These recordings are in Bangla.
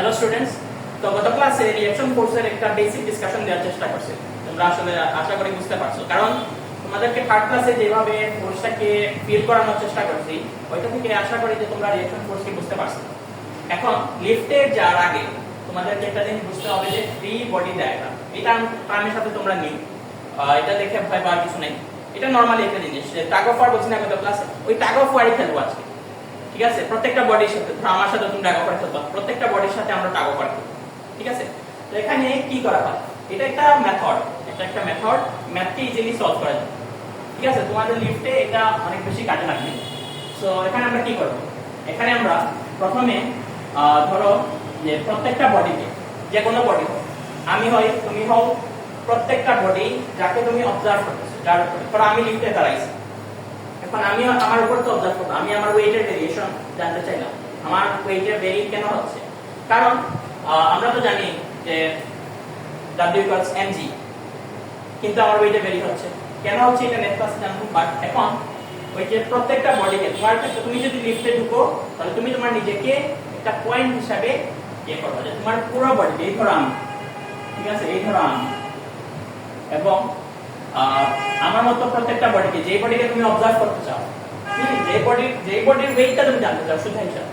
হ্যালো স্টুডেন্টস, তো গত ক্লাসে রিঅ্যাকশন ফোর্সের একটা বেসিক ডিসকাশন দেওয়ার চেষ্টা করছি। তোমরা আসলে আশা করি বুঝতে পারছো, কারণ তোমাদেরকে থার্ড ক্লাসে যেভাবে ফোর্সটাকে ফিল করানোর চেষ্টা করছি ওইটা থেকে আশা করি যে তোমরা রিঅ্যাকশন ফোর্সকে বুঝতে পারছো। এখন লিফটে যাওয়ার আগে তোমাদেরকে একটা জিনিস বুঝতে হবে যে ফ্রি বডি ডায়াগ্রাম, এটা টার্মের সাথে তোমরা নিও, এটা দেখে ভয় পাওয়ার কিছু নেই। এটা নরমালি একটা জিনিস, যে টাগ অফ ওয়ার বলছি না গত ক্লাসে, ওই টাগ অফ ওয়ারই খেলবো আজকে। ঠিক আছে, প্রত্যেকটা বডির সাথে, ধরো আমার সাথে তুমি টাগ অফ ওয়ার খেলবা, প্রত্যেকটা বডির সাথে আমরা টাগ অফ ওয়ার খেলবো। ঠিক আছে, তো এখানে কি করা হয়, এটা একটা মেথড, ম্যাথকে ইজিলি সলভ করা যায়। ঠিক আছে, তোমাদের লিফটে এটা অনেক বেশি কাজে লাগবে। সো এখানে আমরা কি করব, এখানে আমরা প্রথমে ধরো যে প্রত্যেকটা বডিকে, যে কোনো বডি হোক, আমি হই তুমি হও, প্রত্যেকটা বডি যাকে তুমি অবজার্ভ করতেছো, যার উপরে ধরো আমি লিফটে দাঁড়াইছি, এখন আমি আমার উপর তো অবজার্ভ করব, আমি আমার ওয়েটের ভেরিয়েশন জানতে চাইলাম, আমার ওয়েটের ভেরি কেন হচ্ছে, কারণ আমরা তো জানি যে W equals mg, কিন্তু আমার ওয়েটে ভেরি হচ্ছে, কেন হচ্ছে এটা নেক্সট ক্লাসে জানবো। বাট এখন ওই যে প্রত্যেকটা বডিকে, তোমার ক্ষেত্রে তুমি যদি লিফটে ঢুকো তাহলে তুমি তোমার নিজেকে একটা পয়েন্ট হিসাবে ইয়ে করবে, যে তোমার পুরো বডি, এই ধরো আমি, ঠিক আছে, এই ধরো আমি, এবং আমার মতো প্রত্যেকটা বডিকে, যে বডিকে তুমি অবজার্ভ করতে চাও, যে বডির ওয়েটটা তুমি জানতে চাও, শুধু হিসাবে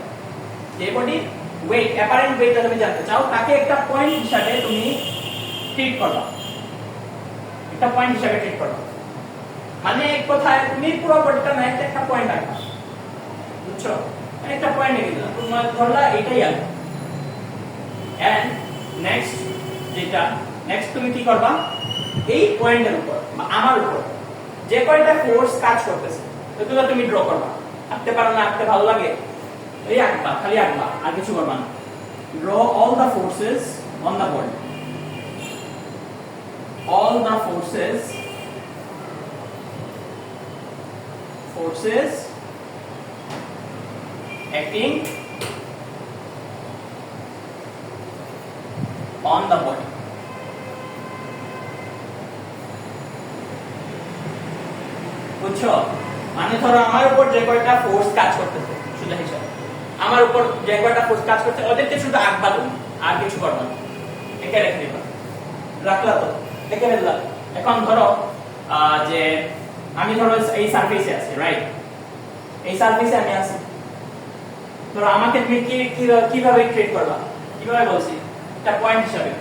যে বডির ওয়েট, অ্যাপারেন্ট ওয়েটটা তুমি জানতে চাও, তাকে একটা পয়েন্ট হিসাবে তুমি ট্রিট করবা, একটা পয়েন্ট হিসাবে ট্রিট করবা। মানে এক কথায় তুমি পুরো বডিটা না, একটা পয়েন্ট আঁকবা, বুঝছো, একটা পয়েন্ট এঁকে দিলাম, তোমার ধরলা এটাই আঁকবা। এন্ড নেক্সট তুমি কি করবা, এই পয়েন্টের উপর বা আমার উপর যে কয়টা ফোর্স কাজ করতেছে এগুলো তুমি ড্র করবা। আঁকতে পারো না, আঁকতে ভালো লাগে, এই আঁকবা, খালি আঁকবা, আর কিছু করবা না। Draw all the forces on the body, all the forces acting on the body. বুঝছো, মানে ধরো আমার উপর যে কয়টা ফোর্স কাজ করতেছে, শুধু হিসাবে আমার উপর যে কয়টা ফোর্স কাজ করছে ওদেরকে শুধু আঁকবা তুমি, আর কিছু করবা না, একে রেখে দিবা, রাখলা তো দেখে ফেললাম। এখন ধরো যে আমি ধরো এই সারফেসে আছি, রাইট, এই সারফেসে আমি আছি, ধরো আমাকে তুমি কিভাবে ট্রিট করবা, কিভাবে বলছি, একটা পয়েন্ট হিসাবে,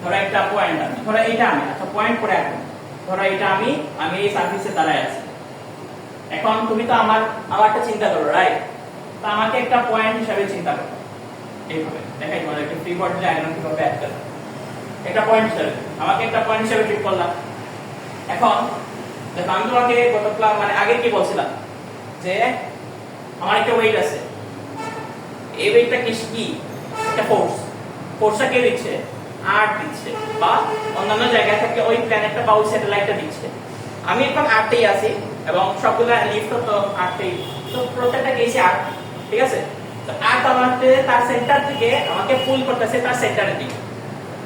ধরো একটা পয়েন্ট, আমি ধরো এইটা আমি, আচ্ছা পয়েন্ট করে রাখো, ধরো এটা আমি এই সারফেসে দাঁড়ায় আছি। এখন তুমি তো আমারটা চিন্তা করো, রাইট, তো আমাকে একটা পয়েন্ট হিসাবে চিন্তা করো, এইভাবে দেখাই তোমাদেরকে ফ্রি বডি ডায়াগ্রাম কিভাবে অ্যাড করবে, একটা পয়েন্ট হিসাবে আমাকে একটা পয়েন্ট হিসাবে ট্রিট করলাম। এখন দেখো আমি তোমাকে গত ক্লাস মানে আগে কি বলছিলাম, যে আমার একটা ওয়েট আছে, এই ওয়েটটা কি, একটা ফোর্সটা কে দিচ্ছে, আর্থ দিচ্ছে, বা অন্যান্য জায়গা থেকে ওই প্ল্যানেটটা বা ওই স্যাটেলাইটটা দিচ্ছে। আমি এখন আর্থেই আছি এবং সবগুলো লিফট তো আর্থেই, তো প্রত্যেকটা কেসে আর্থ, ঠিক আছে, তো আর্থ আমাকে তার সেন্টার থেকে আমাকে পুল করতেছে তার সেন্টারের দিকে।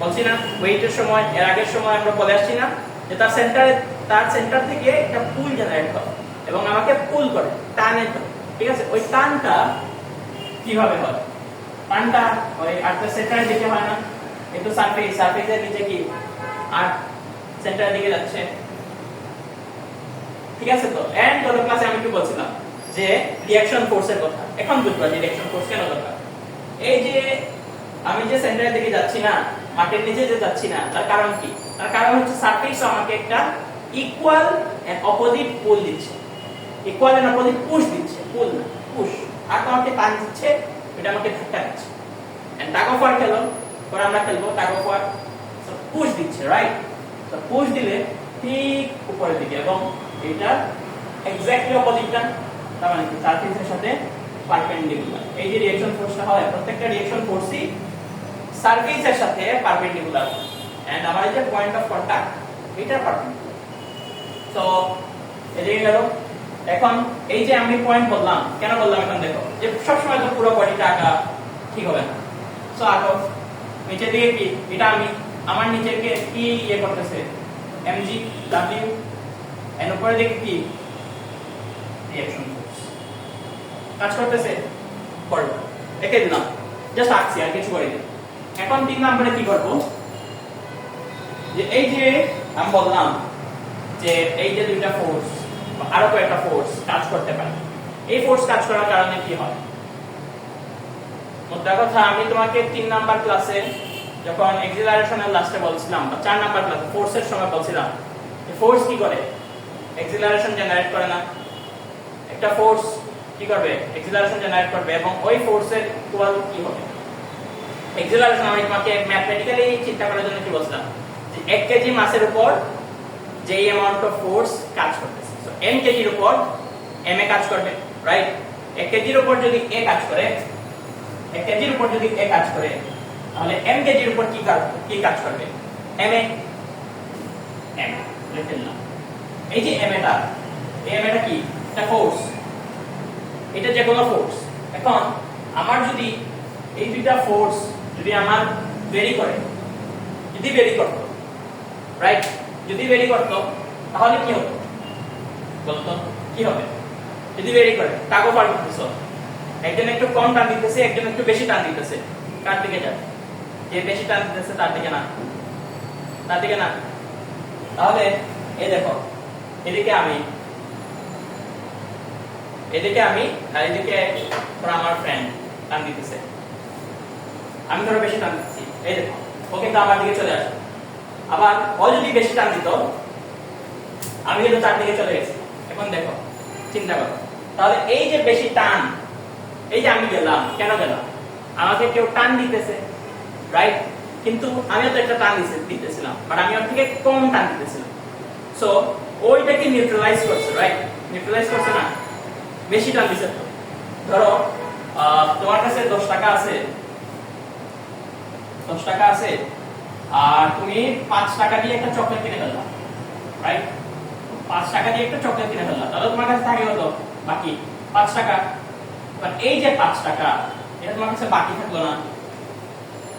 বলছি না ওয়েটের সময়, এর আগের সময় আমরা বলে আসছি না যে তার সেন্টার থেকে একটা পুল জেনারেট হয় এবং আমাকে পুল করে, টানে তো, ঠিক আছে, ওই টানটা কিভাবে হয়, টানটা ওই আর্থের সেন্টারের দিকে হয় না, এই তো সারফেসের নিচে কি আর্থ সেন্টারের দিকে যাচ্ছে, ঠিক আছে। তো এন্ড গত ক্লাসে আমি কি বলছিলাম, যে রিঅ্যাকশন ফোর্সের কথা, এখন বুঝবা যে রিঅ্যাকশন ফোর্স কেন দরকার। এই যে আমি যে সেন্টারের দিকে যাচ্ছি না, মাটির নিচে যে যাচ্ছি না, তার কারণ কি, তার কারণ হচ্ছে সারফেস আমাকে একটা ইকুয়াল এন্ড অপোজিট পুল দিচ্ছে, ইকুয়াল এন্ড অপোজিট পুশ দিচ্ছে, পুল না পুশ, আর আমাকে টান দিচ্ছে, এটা আমাকে ধাক্কা দিচ্ছে। এন্ড টাগ অফ ওয়ার খেলো, পরে আমরা খেলবো tug of war, so push দিচ্ছে, রাইট, তো পুশ দিলে ঠিক উপরের দিকে, এবং এটা এক্স্যাক্টলি অপোজিটটা, তার মানে কি সারফেসের সাথে পারপেন্ডিকুলার। এই যে রিঅ্যাকশন ফোর্সটা হয়, প্রত্যেকটা রিঅ্যাকশন ফোর্সই সারফেসের সাথে পারপেন্ডিকুলার, এন্ড আমার এই যে পয়েন্ট অফ কন্টাক্ট এটা পারপেন্ডিকুলার। তো এদিকে গেল। এখন এই যে আমি পয়েন্ট বললাম, কেন বললাম, এখন দেখো যে সবসময় তো পুরো বডিটা আঁকা ঠিক হবে না, সো আঁকো নিচে দিকে কি, এটা আমি আমার নিচে কি ইয়ে করতেছে, mg w, এর উপরে দিকে কি রিঅ্যাকশন ফোর্স কাজ করতেছে, করবে, এঁকে দিলাম। জাস্ট আঁকছি আর কিছু করিনি। এখন 3 নম্বরে কি করব, যে এই যে আমি বললাম যে এই যে দুইটা ফোর্স বা আরো কয়েকটা ফোর্স কাজ করতে পারে, এই ফোর্স কাজ করার কারণে কি হয়। মোদ্দা কথা আমি তোমাকে 3 নাম্বার ক্লাসে যখন এক্সিলারেশনের লাস্টে বলছিলাম বা 4 নাম্বার ক্লাসে ফোর্সের সময় বলছিলাম যে ফোর্স কি করে, এক্সিলারেশন জেনারেট করে না। একটা ফোর্স কি করবে, এক্সিলারেশন জেনারেট করবে এবং ওই ফোর্সের ইকুয়াল কি হবে, এক্সিলারেশন। আমি তোমাকে ম্যাথমেটিক্যালি চিন্তা করার জন্য কি বলছিলাম যে 1 কেজি মাসের উপর যে অ্যামাউন্ট অফ ফোর্স কাজ করতেছে, সো n কেজির উপর m এ কাজ করবে, রাইট। 1 কেজির উপর যদি a কাজ করে, 1 কেজির উপর যদি a কাজ করে, তাহলে m কেজির উপর কি কাজ করবে, m এ m লিখেন না। এই যে m এটা কি, এটা ফোর্স, এটা যে কোনো ফোর্স। এখন আমার যদি এই দুইটা ফোর্স যদি আমার ভেরি করে, যদি ভেরি করতো, রাইট, যদি ভেরি করতো তাহলে কি হতো বলতো, কি হবে যদি ভেরি করে, কাগো পার করতেছ, একজন একটু কম টান দিতেছে, একজন একটু বেশি টান দিতেছে, কার দিকে যাবে, যে বেশি টান দিতেছে তার দিকে না, তার দিকে না। তাহলে এই দেখো, এদিকে আমি আর এদিকে ধরো আমার ফ্রেন্ড টান দিতেছে, আমি ধরো বেশি টান দিচ্ছি, এই দেখো ও কিন্তু আমার দিকে চলে আসে। আবার ও যদি বেশি টান দিত, আমি কিন্তু তার দিকে চলে গেছি। এখন দেখো, চিন্তা করো, তাহলে এই যে বেশি টান, এই যে আমি গেলাম, কেন গেলাম, আমাকে কেউ টান দিতেছে, রাইট, কিন্তু আমিও তো একটা টান দিতেছিলাম, বাট আমি ওর থেকে কম টান দিতেছিলাম। সো ওইটাকে নিউট্রালাইজ করছে, রাইট, নিউট্রালাইজ করছে না, বেশি টান দিছে। ধরো তোমার কাছে 10 টাকা আছে, 10 টাকা আছে, আর তুমি 5 টাকা দিয়ে একটা চকলেট কিনে ফেললা, রাইট, 5 টাকা দিয়ে একটা চকলেট কিনে ফেললা, তাহলে তোমার কাছে থাকে হলো বাকি 5 টাকা। বাট এই যে 5 টাকা, এটা তোমার কাছে বাকি থাকলো না।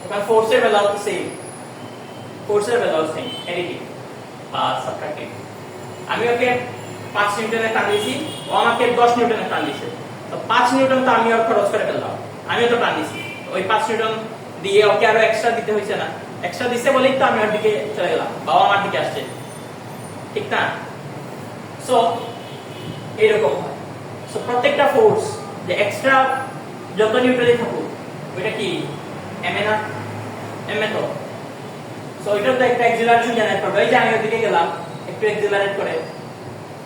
এবার ফোর্সের বেলাও সেম, ফোর্সের বেলাও সেম, এডিটিভ বা সাবট্রাক্টিভ। আমি ওকে 5 নিউটনের টান দিয়েছি, ও আমাকে 10 নিউটনের টান দিয়েছে, তো 5 নিউটন তো আমি ওর খরচ করে ফেললাম, আমিও তো টান দিয়েছি, ওই 5 নিউটন দিয়ে ওকে আরো এক্সট্রা দিতে হয়েছে না, এক্সট্রা দিছে বলেই তো আমি ওর দিকে চলে গেলাম, বাবা আমার দিকে আসছে, ঠিক না। সো এরকম হয়। সো প্রত্যেকটা ফোর্স যে এক্সট্রা যত নিউটনই থাকুক, ওইটা কি m এ না, m এ তো। সো এটা তো একটা এক্সিলারেশন জেনারেট করবে, এই যে আমি ওর দিকে গেলাম একটু এক্সিলারেট করে,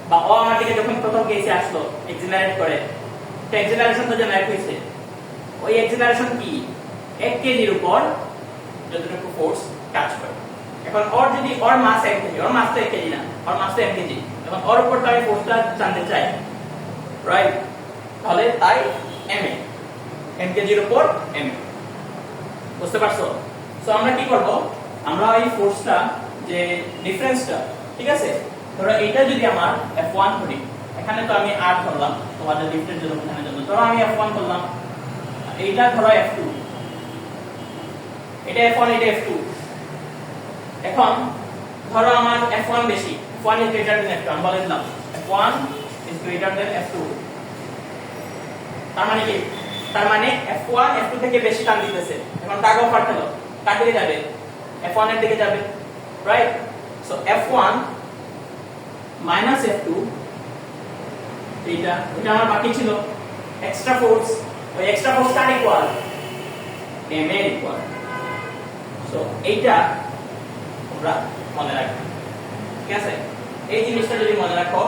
বা ও আমার দিকে যখন প্রথম কেসে আসলো এক্সিলারেট করে, তো এক্সিলারেশন তো জেনারেট হয়েছে। ওই এক্সিলারেশন কি, 1 কেজির উপর যতটুকু ফোর্স কাজ করে। এখন ওর যদি ওর মাস 1 কেজি, ওর মাস তো 1 কেজি না, ওর মাস তো 1 কেজি, এখন ওর উপর তো আমি ফোর্সটা জানতে চাই, রাইট, তাহলে তাই m এ, m কেজির উপর m এ, বুঝতে পারছো। সো আমরা কি করব, আমরা এই ফোর্সটা যে ডিফারেন্সটা, ঠিক আছে, ধরো এইটা যদি আমার F1 ধরি, এখানে তো আমি R ধরলাম তোমাদের ডিফারেন্স জন্য বোঝানোর জন্য, ধরো আমি F1 ধরলাম, এইটা ধরো F2, এটা F1, এটা F2। এখন ধরো আমার F1 বেশি, F1 is greater than F2, আমি বলে দিলাম F1 is greater than F2। তার মানে কি, তার মানে F1 F2 থেকে বেশি টান দিতেছে, এখন টাগ অফ পার্ট হলো, কার দিকে যাবে, F1 এর দিকে যাবে, right. So F1 minus F2, এটা আমার বাকি ছিল এক্সট্রা ফোর্স, ওই এক্সট্রা ফোর্স কার ইকুয়াল, m এর ইকুয়াল। সো এইটা আমরা মনে রাখবো, ঠিক আছে। এই জিনিসটা যদি মনে রাখো,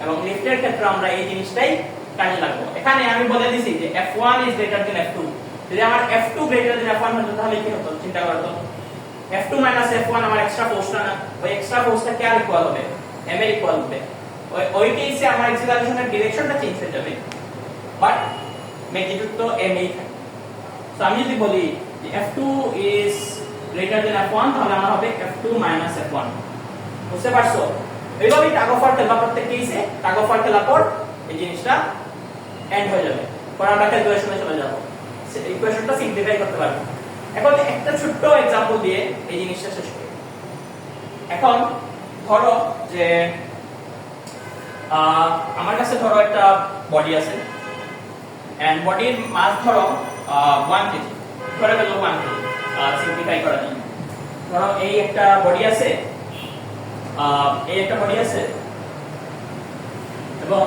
এবং লিফটের ক্ষেত্রে আমরা এই জিনিসটাই কাজে লাগবো। এখানে আমি বলে দিছি যে F1 is greater than F2, যদি আমার F2 greater than F1 হতো তাহলে কি হতো, চিন্তা করো তো, F2 minus F1 আমার এক্সট্রা ফোর্সটা না, ওই এক্সট্রা ফোর্সটা কার ইকুয়াল হবে, m এর ইকুয়াল হবে। ওই কেসে আমার এক্সিলারেশনের ডিরেকশনটা চেঞ্জ হয়ে যাবে, বাট ম্যাগনিটিউড তো m এই থাকে। সো আমি যদি বলি যে F2 is greater than F1, তাহলে আমার হবে F2 minus F1, বুঝতে পারছো। এইভাবেই টাগ অফ ওয়ার খেলবা, প্রত্যেক কেসে টাগ অফ ওয়ার খেলার পর এই জিনিসটা এন্ড হয়ে যাবে, পরে আমরা ক্যালকুলেশনে চলে যাব, ইকুয়েশনটা সিম্পলিফাই করতে পারবো। এখন একটা ছোট্ট एग्जांपल দিয়ে এই জিনিসটা শেষ করি। এখন ধরো যে আমার কাছে ধরো একটা বডি আছে, এন্ড বডির মাস ধরো 1 কেজি, ধরে গেল 1 সিম্পলিফাই করার জন্য। ধরো এই একটা বডি আছে, এবং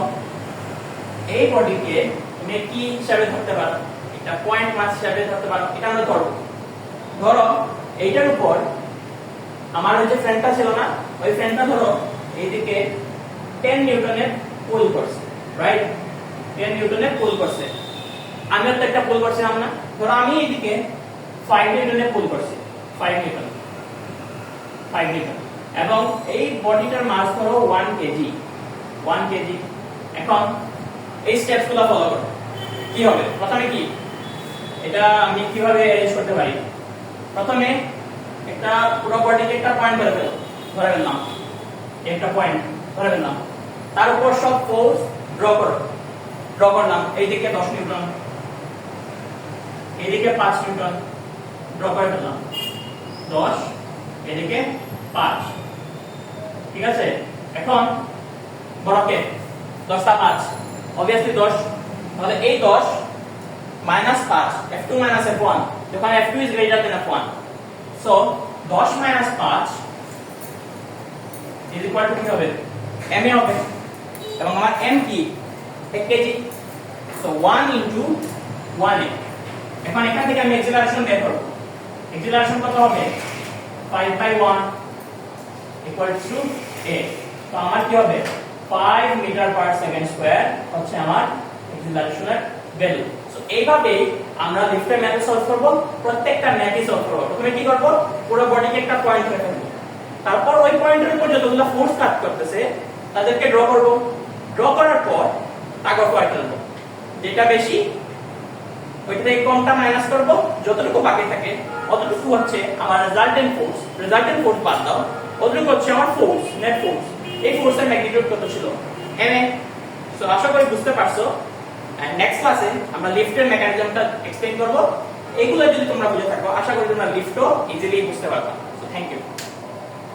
এই বডিকে তুমি কি হিসাবে ধরতে পারো, এটা পয়েন্ট মাস হিসাবে ধরতে পারো। এটা আমরা ধরো এইটার উপর আমার ওই যে ফ্রেন্ডটা ছিল না, ওই ফ্রেন্ডটা ধরো এইদিকে 10 নিউটনের পুল করছে, রাইট? 10 নিউটনের পুল করছে। আমিও তো একটা পুল করছিলাম না? ধরো আমি এইদিকে 5 নিউটনের পুল করছি, 5 নিউটন, এবং এই বডিটার মাস ধরো 1 কেজি। এখন এই স্টেপসগুলো ফলো করো। কি হবে? প্রথমে কি, এটা আমি কিভাবে অ্যারেঞ্জ করতে পারি? প্রথমে একটা পুরো বডিকে একটা পয়েন্ট ধরে ফেললাম, একটা পয়েন্ট ধরে ফেললাম, তার উপর সব ফোর্স ড্র করলাম। এইদিকে 10 নিউটন, এইদিকে 5 নিউটন ড্র করে ফেললাম, 10, এদিকে 5, ঠিক আছে? এখন বড়কে 10টা 5, obviously 10, তাহলে এই 10 minus 5, f2 minus f1, যখন f2 is greater than f1, so 10 minus 5 is equal to কি হবে? m এ হবে, এবং আমার m কি? 1 কেজি, so 1 into 1a। এখন এখান থেকে আমি অ্যাক্সিলারেশন বের করব। অ্যাক্সিলারেশন কত হবে? 5/1 equal to a। তো আমার কি হবে? 5 মিটার পার সেকেন্ড স্কয়ার হচ্ছে আমার অ্যাক্সিলারেশনের ভ্যালু। সো এইভাবে আমরা লিফটের ম্যাথড সলভ করব, প্রত্যেকটা ম্যাথই সলভ করব। প্রথমে কি করব? পুরো বডিকে একটা পয়েন্ট ধরে ফেলব, তারপর ওই পয়েন্টের উপর যতগুলো ফোর্স কাজ করতেছে তাদেরকে ড্র করব। ড্র করার পর কাগজ করে ফেলব, যেটা বেশি ওইটা থেকে কমটা মাইনাস করব, যতটুকু বাকি থাকে অতটুকু হচ্ছে আমার রেজাল্টেন্ট ফোর্স বাদ দাও, অতটুকু হচ্ছে আমার ফোর্স, নেট ফোর্স। এই ফোর্সের ম্যাগনিটিউড কত ছিল? ma। সো আশা করি বুঝতে পারছো। এন্ড নেক্সট ক্লাসে আমরা লিফটের মেকানিজমটা এক্সপ্লেইন করব। এগুলো যদি তোমরা বুঝে থাকো আশা করি তোমরা লিফটও ইজিলি বুঝতে পারবে। So thank you.